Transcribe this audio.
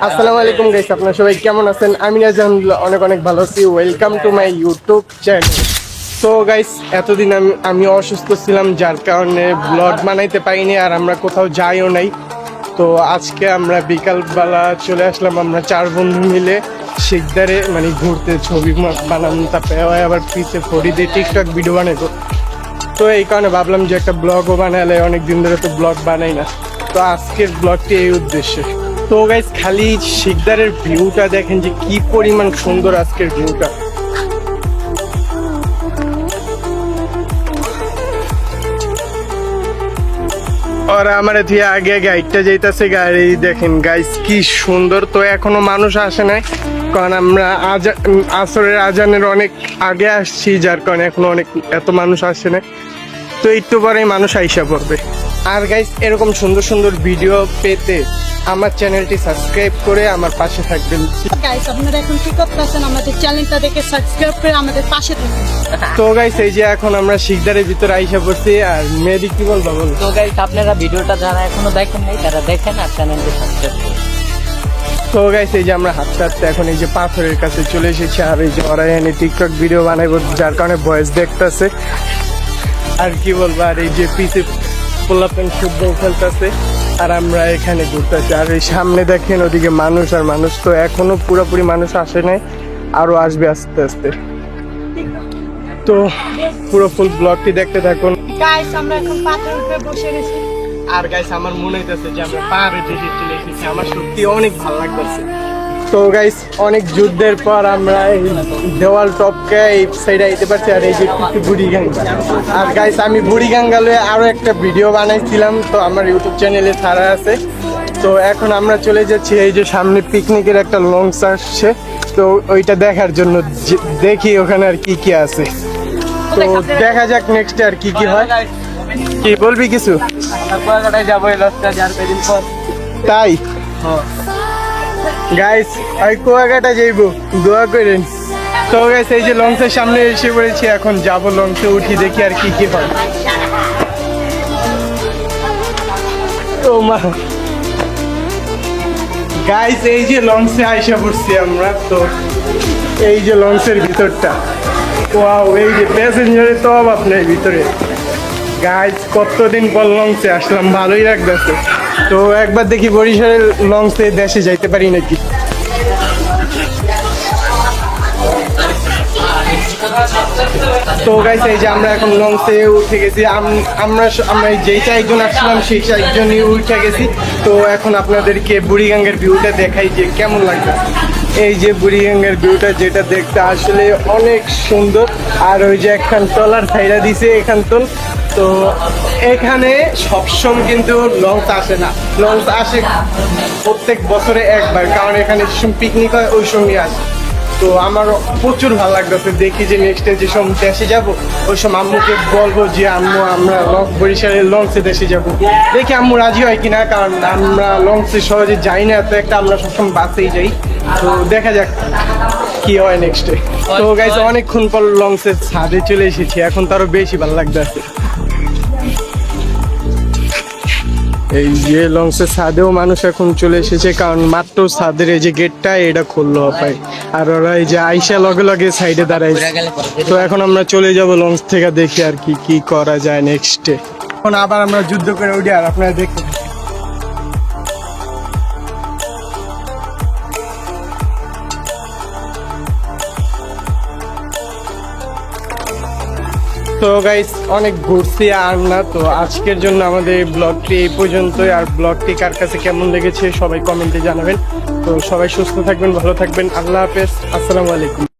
আসসালামু আলাইকুম গাইস, আপনারা সবাই কেমন আছেন? আমি আলহামদুলিল্লাহ অনেক অনেক ভালো আছি। Welcome to my YouTube channel. তো গাইস, এতদিন আমি অসুস্থ ছিলাম, যার কারণে ব্লগ বানাইতে পারিনি আর আমরা কোথাও যাইও নাই। তো আজকে আমরা বিকালবেলা চলে আসলাম, আমরা 4 বন্ধু মিলে শিকদারে মানে ঘুরতে, ছবি বানানো, তারপরে আবার পিছে ফরি দিয়ে টিকটক ভিডিও বানাইবো। তো এই কারণে ভাবলাম যে একটা ব্লগও বানালে, অনেক দিন ধরে তো ব্লগ বানাই না। তো আজকের ব্লগটি এই উদ্দেশ্যে। তো গাইস, খালি শিকদারের ভিউটা দেখেন যে কি পরিমাণ সুন্দর আজকের ভিউটা। ওরা আমার দিয়ে আগে গাইডটা যাইতেছে, গাড়ি দেখেন গাইস কি সুন্দর। তো এখনো মানুষ আসে নাই, কারণ আমরা আসরের আজানের অনেক আগে আসছি, যার কারণে এখনো অনেক এত মানুষ আসে নাই। তো একটু পরেই মানুষ আইসা পড়বে। আর গাইস, এরকম সুন্দর সুন্দর ভিডিও পেতে আমার চ্যানেলটি সাবস্ক্রাইব করে আমার পাশে থাকবেন। গাইস, আপনারা এখন কি করতেছেন? আমাদের চ্যানেলটা দেখে সাবস্ক্রাইব করে আমাদের পাশে থাকুন। তো গাইস, এই যে এখন আমরা শিকদারের ভিতরে আইসা পড়ছি। আর মেয়েদি কি বলবো বল? তো গাইস, আপনারা ভিডিওটা যারা এখনো দেখেন নাই তারা দেখেন আর চ্যানেলটি সাবস্ক্রাইব করুন। তো গাইস, এই যে আমরা হাঁটতে হাঁটতে এখন এই যে পাথরের কাছে চলে এসেছি। আর এই যে ওরা এনে টিকটক ভিডিও বানাইবো, যার কারণে ভয়েস দেখতেছে। আর কি বলবো, আর এই যে পিছে পোলাপেন ফুটবল খেলতেছে আর আমরা এখানে ঘুরতেছি। আর এই সামনে দেখেন ওদিকে মানুষ আর মানুষ। তো এখনো পুরোপুরি মানুষ আসে নাই, আরো আসবে আস্তে আস্তে। তো পুরো ফুল ব্লগটি দেখতে থাকুন। গাইস, আমরা এখন পাথরের উপরে বসে গেছি। আর গাইস, আমার মনে হইতেছে যে আমরা পাহাড়ে যেতে চলে এসেছি। আমার সত্যি অনেক ভালো লাগতেছে। তো গাইস, অনেক যুদ্ধের পর আমরা এই দেওয়াল টপকে এই সাইডে আইতে পারছি। আর এই যে বুড়িগঙ্গা। আর গাইস, আমি বুড়িগঙ্গা লয়ে আরো একটা ভিডিও বানাইছিলাম, তো আমার ইউটিউব চ্যানেলে ছাড়া আছে। তো এখন আমরা চলে যাচ্ছি এই যে সামনে পিকনিকের একটা লঞ্চ আসছে, তো ওইটা দেখার জন্য। দেখি ওখানে আর কি কি আছে। তো দেখা যাক নেক্সট আর কি কি হয়। কি বলবি কিছু? যাবো এই লসটা 4-5 দিন পর। তাই গাইস, ওই কুয়াকাটা যাইবো, দোয়া করেন। তো গাইস, এই যে লঞ্চের সামনে এসে পড়েছি, এখন যাব লঞ্চে, উঠি, দেখি আর কি কি হয়। ও মা গাইস, এই যে লঞ্চে আইসা পড়ছি আমরা। তো এই যে লঞ্চের ভিতরটা, ওয়াও, এই যে প্যাসেঞ্জারের তো অভাব নেই ভিতরে। গাইস, কতদিন পর লঞ্চে আসলাম, ভালোই লাগতেছে। তো একবার দেখি বরিশালের লঞ্চে দেশে যাইতে পারি নাকি। তো গাইস, এই যে আমরা এখন লঞ্চে উঠে গেছি। আমরা যেইটা একজন আসছিলাম সেই একজনই উঠে গেছি। তো এখন আপনাদেরকে বুড়িগঙ্গার ভিউটা দেখাই যে কেমন লাগবে। এই যে বুড়িগঙ্গার ভিউটা, যেটা দেখতে আসলে অনেক সুন্দর। আর ওই যে একখান ট্রলার ছাইড়া দিছে এখান তো এখানে সবসময় কিন্তু লঞ্চ আসে না, লঞ্চ আসে প্রত্যেক বছরে একবার, কারণ এখানে পিকনিক হয় ওই সময় আসে। তো আমার প্রচুর ভালো লাগতেছে। দেখি যে নেক্সটে যে সময় দেশে যাবো, ওই সময় আম্মুকে বলবো যে আম্মু আমরা বরিশালের লঞ্চে দেশে যাব। দেখি আম্মু রাজি হয় কিনা, কারণ আমরা লঞ্চে সহজে যাই না, এত একটা আমরা সবসময় বাসেই যাই। তো দেখা যাক কি হয় নেক্সটে। তো গাইস, অনেকক্ষণ পর লঞ্চের ছাদে চলে এসেছি, এখন তো আরো বেশি ভালো লাগতেছে। এই যে লঞ্চের ছাদেও মানুষ এখন চলে এসেছে, কারণ মাত্র ছাদের এই যে গেটটা এটা খুললো পাই। আর ওরা এই যে আইসা লগে লগে সাইডে দাঁড়ায়। তো এখন আমরা চলে যাব লঞ্চ থেকে, দেখি আর কি কি করা যায় নেক্সটে। এখন আবার আমরা যুদ্ধ করে উঠি, আর আপনারা দেখুন। তো গাইস, অনেক ঘুরছি আর না। তো আজকের জন্য আমাদের ব্লগটি এই পর্যন্তই। আর ব্লগটি কার কাছে কেমন লেগেছে সবাই কমেন্টে জানাবেন। তো সবাই সুস্থ থাকবেন, ভালো থাকবেন। আল্লাহ হাফেজ, আসসালামু আলাইকুম।